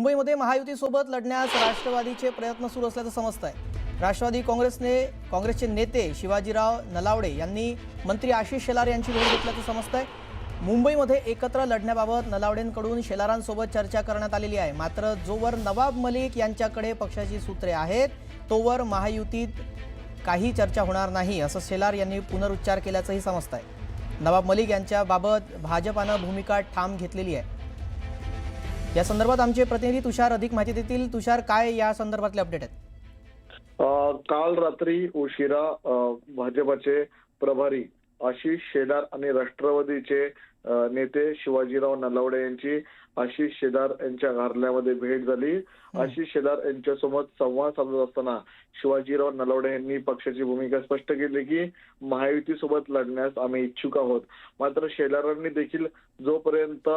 मुंबईमध्ये महायुतीसोबत लढण्यास राष्ट्रवादीचे प्रयत्न सुरू असल्याचं समजत आहे। राष्ट्रवादी काँग्रेसचे नेते शिवाजीराव नलावडे यांनी मंत्री आशिष शेलार यांची भेट घेतल्याचं समजत आहे। मुंबईमध्ये एकत्र लढण्याबाबत नलावडेंकडून शेलारांसोबत चर्चा करण्यात आलेली आहे। मात्र जोवर नवाब मलिक यांच्याकडे पक्षाची सूत्रे आहेत तोवर महायुतीत काही चर्चा होणार नाही असं शेलार यांनी पुनरुच्चार केल्याचंही समजत आहे। नवाब मलिक यांच्याबाबत भाजपानं भूमिका ठाम घेतलेली आहे। या संदर्भात आमचे प्रतिनिधी तुषार अधिक माहिती देतील। तुषार, काय या संदर्भातले अपडेट आहेत? काल रात्री उशिरा भाजपचे प्रभारी आशिष शेलार आणि राष्ट्रवादीचे नेते शिवाजीराव नलावडे यांची आशिष शेलार यांच्या घराण्यामध्ये भेट झाली। आशिष शेलार यांच्यासोबत संवाद साधत असताना शिवाजीराव नलावडे यांनी पक्षाची भूमिका स्पष्ट केली की महायुतीसोबत लढण्यास आम्ही इच्छुक आहोत। मात्र शेलारांनी देखील जोपर्यंत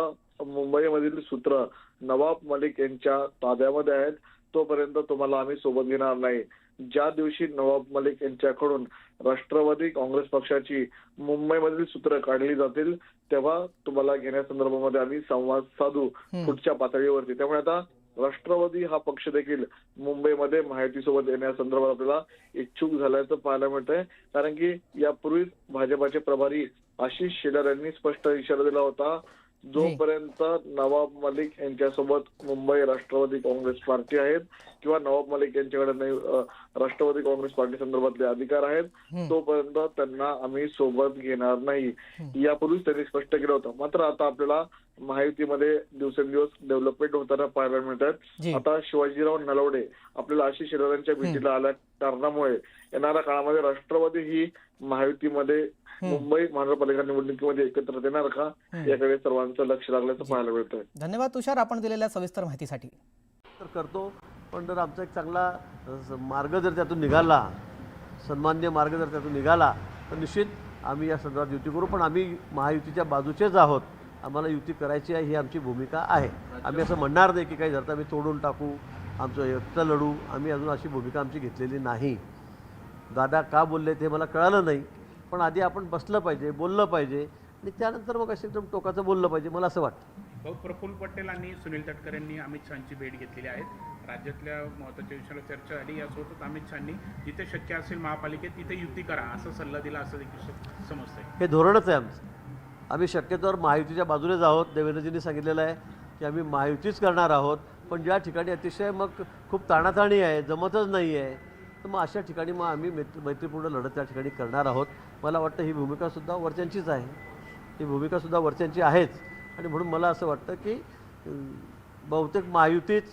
मुंबईमधील सूत्र नवाब मलिक यांच्या ताब्यामध्ये आहेत तोपर्यंत तुम्हाला आम्ही सोबत घेणार नाही। ज्या दिवशी नवाब मलिक यांच्याकडून राष्ट्रवादी काँग्रेस पक्षाची मुंबईमधील सूत्र काढली जातील तेव्हा तुम्हाला घेण्यासंदर्भामध्ये आम्ही संवाद साधू पुढच्या पातळीवरती। त्यामुळे आता राष्ट्रवादी हा पक्ष देखील मुंबईमध्ये महायुतीसोबत येण्यासंदर्भात आपल्याला इच्छुक झाल्याचं पाहायला मिळतंय। कारण की यापूर्वीच भाजपाचे प्रभारी आशिष शेलार यांनी स्पष्ट इशारा दिला होता, जोपर्यंत नवाब मलिक यांच्यासोबत मुंबई राष्ट्रवादी काँग्रेस पार्टी आहेत किंवा नवाब मलिक यांच्याकडे राष्ट्रवादी काँग्रेस पार्टी संदर्भातले अधिकार आहेत तोपर्यंत त्यांना आम्ही सोबत घेणार नाही, यापूर्वीच त्यांनी स्पष्ट केलं होतं। मात्र आता आपल्याला महायुतीमध्ये दिवसेंदिवस डेव्हलपमेंट होताना पाहायला मिळतात। आता शिवाजीराव नलावडे आपल्याला आशिष शेलार यांच्या भेटीला आल्या कारणामुळे येणाऱ्या काळामध्ये राष्ट्रवादी ही महायुतीमध्ये मुंबई महानगरपालिका निवडणुकीमध्ये एकत्र येणार का याकडे सर्वांचं लक्ष लागल्याचं पाहायला मिळतंय। धन्यवाद तुषार, आपण दिलेल्या सविस्तर माहितीसाठी। तर करतो, पण जर आमचा एक चांगला मार्ग जर त्यातून निघाला, सन्मान्य मार्ग जर त्यातून निघाला तर निश्चित आम्ही या संदर्भात युती करू। पण आम्ही महायुतीच्या बाजूचेच आहोत, आम्हाला युती करायची आहे ही आमची भूमिका आहे। आम्ही असं म्हणणार नाही की काही जर आम्ही तोडून टाकू, आमचं एकटं लढू, आम्ही अजून अशी भूमिका आमची घेतलेली नाही। दादा का बोलले ते मला कळालं नाही, पण आधी आपण बसलं पाहिजे, बोललं पाहिजे आणि त्यानंतर मग असं एकदम टोकाचं बोललं पाहिजे, मला असं वाटतं। भाऊ, प्रफुल्ल पटेल आणि सुनील तटकरे यांनी अमित शहांची भेट घेतलेली आहे। राज्यातल्या महत्त्वाच्या विषयावर चर्चा झाली। यासोबतच अमित शहांनी जिथे शक्य असेल महापालिकेत तिथे युती करा असा सल्ला दिला असं देखील समजतंय। हे धोरणच आहे आमचं। आम्ही शक्यतोवर महायुतीच्या बाजूनेच आहोत। देवेंद्रजींनी सांगितलेलं आहे की आम्ही महायुतीच करणार आहोत, पण ज्या ठिकाणी अतिशय मग खूप ताणाताणी आहे, जमतच नाही आहे, तर मग अशा ठिकाणी मग आम्ही मैत्रीपूर्ण लढत त्या ठिकाणी करणार आहोत। मला वाटतं ही भूमिकासुद्धा वरच्यांचीच आहे, ही भूमिकासुद्धा वरच्यांची आहेच। आणि म्हणून मला असं वाटतं की बहुतेक महायुतीच,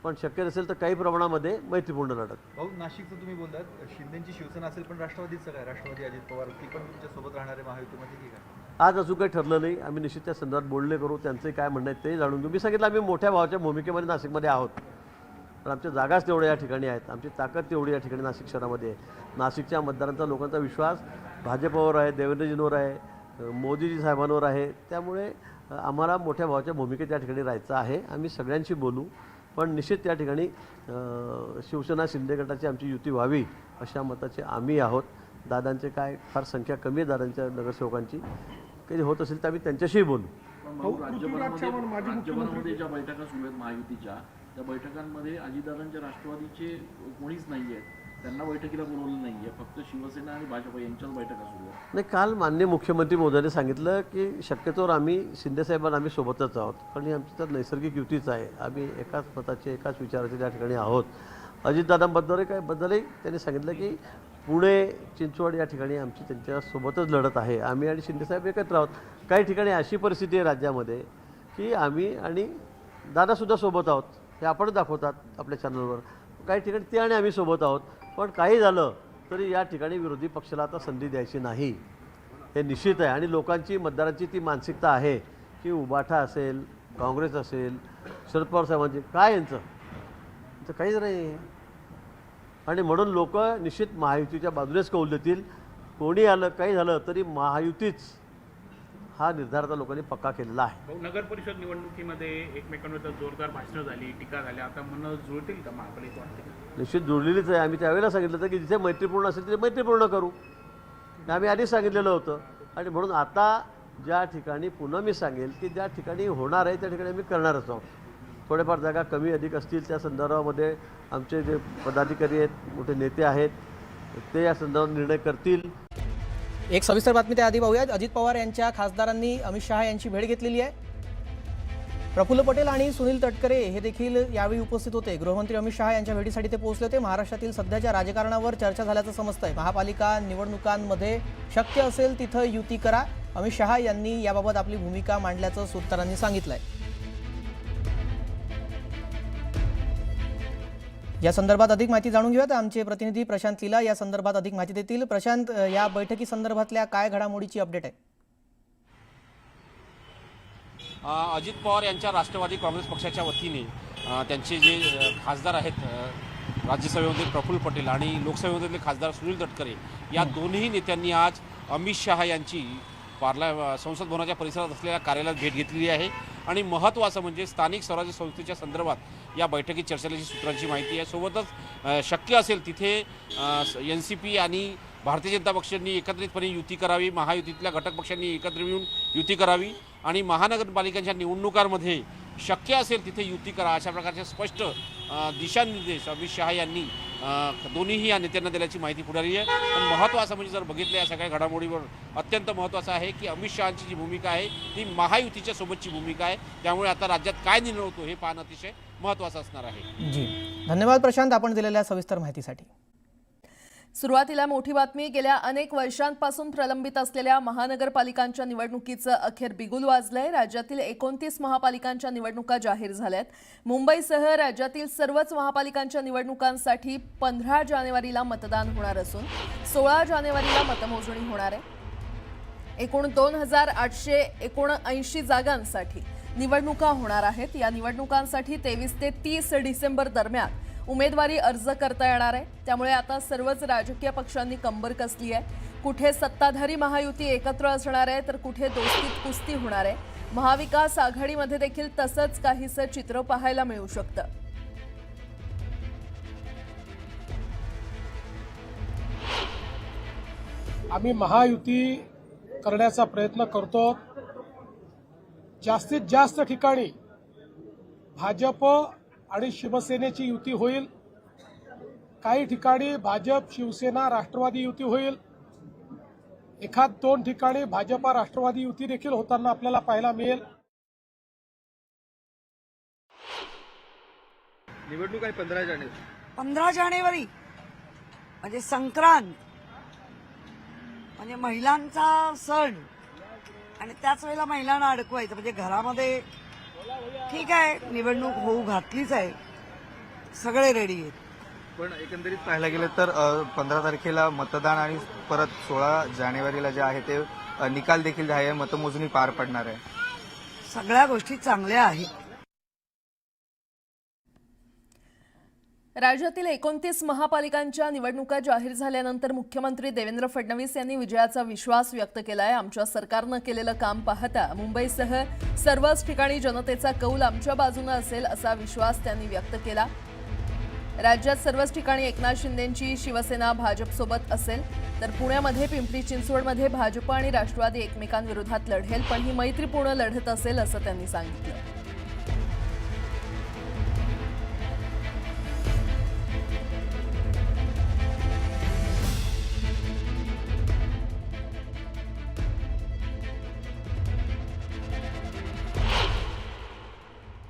पण शक्य नसेल तर काही प्रमाणामध्ये मैत्रीपूर्ण लढत। भाऊ, नाशिकचं तुम्ही बोलतात, शिंदेची शिवसेना असेल पण राष्ट्रवादीचं काय? राष्ट्रवादी अजित पवार ती पण तुमच्या सोबत राहणारे महायुतीमध्ये की काय? आज अजून काही ठरलं नाही। आम्ही निश्चित त्या संदर्भात बोलणे करू, त्यांचे काय म्हणणं आहे ते जाणून घेऊ। मी सांगितलं आम्ही मोठ्या भावाच्या भूमिकेमध्ये नाशिकमध्ये आहोत, पण आमच्या जागाच तेवढ्या या ठिकाणी आहेत, आमची ताकद तेवढी या ठिकाणी नाशिक शहरामध्ये आहे। नाशिकच्या मतदारांचा, लोकांचा विश्वास भाजपवर आहे, देवेंद्रजींवर आहे, मोदीजी साहेबांवर आहे। त्यामुळे आम्हाला मोठ्या भावाच्या भूमिकेत त्या ठिकाणी राहायचं आहे। आम्ही सगळ्यांशी बोलू, पण निश्चित त्या ठिकाणी शिवसेना शिंदे गटाची आमची युती व्हावी अशा मताचे आम्ही आहोत। दादांचे काय फार संख्या कमी आहे, दादांच्या नगरसेवकांची काही होत असेल तर आम्ही त्यांच्याशीही बोलू। राज्यभरामध्ये ज्या बैठका सुरू आहेत महायुतीच्या, त्या बैठकांमध्ये अजितदादांच्या राष्ट्रवादीचे कोणीच नाही आहेत, त्यांना बैठकीला बोलवलं नाही आहे, फक्त शिवसेना आणि भाजप यांच्याच बैठका सुरू आहेत। नाही, काल माननीय मुख्यमंत्री महोदयांनी सांगितलं की शक्यतोवर आम्ही शिंदेसाहेबांना आम्ही सोबतच आहोत, कारण आमची तर नैसर्गिक युतीच आहे, आम्ही एकाच मताचे एकाच विचाराचे त्या ठिकाणी आहोत। अजितदादांबद्दलही त्यांनी सांगितलं की पुणे चिंचवड या ठिकाणी आमची त्यांच्यासोबतच लढत आहे, आम्ही आणि शिंदेसाहेब एकत्र आहोत। काही ठिकाणी अशी परिस्थिती आहे राज्यामध्ये की आम्ही आणि दादासुद्धा सोबत आहोत, हे आपण दाखवतात आपल्या चॅनलवर। काही ठिकाणी ते आणि आम्ही सोबत आहोत, पण काही झालं तरी या ठिकाणी विरोधी पक्षाला आता संधी द्यायची नाही, हे निश्चित आहे। आणि लोकांची, मतदारांची ती मानसिकता आहे की उबाठा असेल, काँग्रेस असेल, शरद पवार साहेबांची काय यांचं काहीच नाही, आणि म्हणून लोक निश्चित महायुतीच्या बाजूनेच कौल देतील। कोणी आलं, काही झालं तरी महायुतीच हा निर्धार आता लोकांनी पक्का केलेला आहे। नगर परिषद निवडणुकीमध्ये एकमेकांवर जोरदार भाषणं झाली, टीका झाली, आता मन जुळतील का महापालिका? वाटते निश्चित जुळलेलीच आहे। आम्ही त्यावेळेला सांगितलं होतं की जिथे मैत्रीपूर्ण असेल तिथे मैत्रीपूर्ण करू, आम्ही आधीच सांगितलेलं होतं। आणि म्हणून आता ज्या ठिकाणी पुन्हा मी सांगेल की ज्या ठिकाणी होणार आहे त्या ठिकाणी आम्ही करणारच आहोत। थोडेफार जागा कमी अधिक असतील त्या संदर्भामध्ये आमचे जे पदाधिकारी आहेत, मोठे नेते आहेत, ते या संदर्भात निर्णय करतील. एक सविस्तर बातमी त्याआधी पाहूयात. अजित पवार यांच्या खासदारांनी अमित शहा यांची भेट घेतलेली आहे. प्रफुल्ल पटेल आणि सुनील तटकरे हे देखील यावेळी उपस्थित होते. गृहमंत्री अमित शहा यांच्या भेटीसाठी ते पोहोचले होते. महाराष्ट्रातील सध्याच्या राजकारणावर चर्चा झाल्याचं समजतंय. महापालिका निवडणुकांमध्ये शक्य असेल तिथं युती करा. अमित शहा यांनी याबाबत आपली भूमिका मांडल्याचं सूत्रधारांनी सांगितलंय. या संदर्भात अधिक माहिती जाणून घेऊयात. आमचे प्रतिनिधी प्रशांत लीला या संदर्भात अधिक माहिती देतील. प्रशांत, या बैठकी संदर्भातल्या काय घडामोडीची अपडेट आहे? अजित पवार यांच्या राष्ट्रवादी काँग्रेस पक्षाच्या वतीने त्यांचे जे खासदार आहेत राज्यसभेमध्ये प्रफुल्ल पटेल आणि लोकसभेमधले खासदार सुनील तटकरे या दोन्ही नेत्यांनी आज अमित शहा यांची संसद भवनाच्या परिसरात असलेल्या कार्यालयात भेट घेतलेली आहे. आणि महत्त्वाचं म्हणजे स्थानिक स्वराज्य संस्थेच्या संदर्भात या बैठकीत चर्चा झाल्याची सूत्रांची माहिती आहे. सोबतच शक्य असेल तिथे NCP आणि भारतीय जनता पक्षांनी एकत्रितपणे युती करावी, महायुतीतल्या घटक पक्षांनी एकत्र मिळून युती करावी आणि महानगरपालिकांच्या निवडणुकांमध्ये शक्य असेल तिथे युती करा, अशा प्रकारचे स्पष्ट दिशानिर्देश अमित शहा यांनी दोन्हीही या नेत्यांना दिल्याची माहिती पुढे आली आहे. पण महत्त्वाचं म्हणजे जर बघितलं या सगळ्या घडामोडीवर अत्यंत महत्त्वाचं आहे की अमित शहांची जी भूमिका आहे ती महायुतीच्या सोबतची भूमिका आहे. त्यामुळे आता राज्यात काय निर्णय होतो हे पाहणं अतिशय महत्त्वाचं असणार आहे. जी, धन्यवाद प्रशांत, आपण दिलेल्या सविस्तर माहितीसाठी. सुरुवातीला मोठी बातमी. गेल्या अनेक वर्षांपासून प्रलंबित असलेल्या महानगरपालिकांच्या निवडणुकीचं अखेर बिगुल वाजलंय. राज्यातील 29 महापालिकांच्या निवडणुका जाहीर झाल्यात. मुंबईसह राज्यातील सर्वच महापालिकांच्या निवडणुकांसाठी 15 जानेवारीला मतदान होणार असून 16 जानेवारीला मतमोजणी होणार आहे. एकूण 2879 जागांसाठी निवडणुका होणार आहेत. या निवडणुकांसाठी 23 ते 30 डिसेंबर दरम्यान उमेदवारी अर्ज करता येणार आहे. त्यामुळे आता सर्वच राजकीय पक्षांनी कंबर कसली आहे. कुठे सत्ताधारी महायुती एकत्र असणार आहे तर कुठे दोस्तीत कुस्ती होणार आहे. महाविकास आघाडीमध्ये देखील तसंच काहीसं चित्र पाहायला मिळू शकतं. आम्ही महायुती करण्याचा प्रयत्न करतो. जास्तीत जास्त ठिकाणी भाजप आणि शिवसेनेची युती होईल. काही ठिकाणी भाजप, शिवसेना, राष्ट्रवादी युती होईल. एखाद दोन ठिकाणी भाजपा राष्ट्रवादी युती देखील होताना आपल्याला पाहायला मिळेल. निवडणूक आहे 15 जानेवारी. 15 जानेवारी म्हणजे संक्रांत, म्हणजे महिलांचा सण आणि त्याच वेळेला महिलांना अडकवायचं. म्हणजे घरामध्ये ठीक आहे, निवडणूक होऊ घातलीच आहे, सगळे रेडी आहेत. पण एकंदरीत पाहायला गेलं तर 15 तारखेला मतदान आणि परत 16 जानेवारीला जे आहे ते निकाल देखील आहे, मतमोजणी पार पडणार आहे. सगळ्या गोष्टी चांगल्या आहेत. राज्यातील 29 महापालिकांच्या निवडणुका जाहीर झाल्यानंतर मुख्यमंत्री देवेंद्र फडणवीस यांनी विजयाचा विश्वास व्यक्त केलाय. आमच्या सरकारनं केलेलं काम पाहता मुंबईसह सर्वच ठिकाणी जनतेचा कौल आमच्या बाजूनं असेल असा विश्वास त्यांनी व्यक्त केला. राज्यात सर्वच ठिकाणी एकनाथ शिंदेंची शिवसेना भाजपसोबत असेल तर पुण्यामध्ये पिंपरी चिंचवडमध्ये भाजप आणि राष्ट्रवादी एकमेकांविरोधात लढेल, पण ही मैत्रीपूर्ण लढत असेल असं त्यांनी सांगितलं.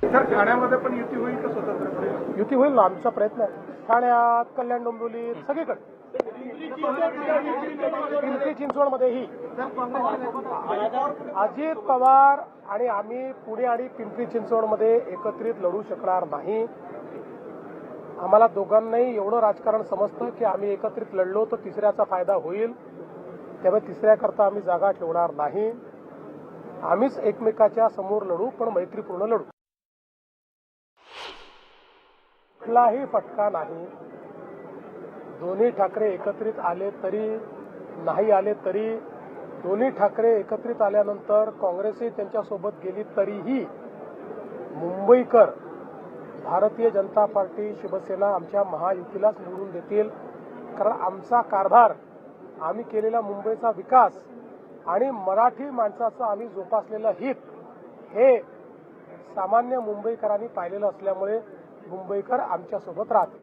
तर ठाण्यामध्ये पण युती होईल का स्वतंत्र? युती होईल ना, आमचा प्रयत्न आहे. ठाण्यात, कल्याण डोंबिवली, सगळीकडे, पिंपरी चिंचवडमध्येही अजित पवार आणि आम्ही पुणे आणि पिंपरी चिंचवडमध्ये एकत्रित लढू शकणार नाही. आम्हाला दोघांनाही एवढं राजकारण समजतं की आम्ही एकत्रित लढलो तर तिसऱ्याचा फायदा होईल. त्यामुळे तिसऱ्याकरता आम्ही जागा ठेवणार नाही. आम्हीच एकमेकाच्या समोर लढू, पण मैत्रीपूर्ण लढू. कुठलाही फटका नाही. दोन्ही ठाकरे एकत्रित आले तरी नाही आले तरी, दोन्ही ठाकरे एकत्रित आल्यानंतर काँग्रेसही त्यांच्यासोबत गेली तरीही मुंबईकर भारतीय जनता पार्टी, शिवसेना आमच्या महायुतीलाच निवडून देतील. कारण आमचा कारभार, आम्ही केलेला मुंबईचा विकास आणि मराठी माणसाचं आम्ही जोपासलेलं हित हे सामान्य मुंबईकरांनी पाहिलेलं असल्यामुळे मुंबईकर आमच्यासोबत राहतील.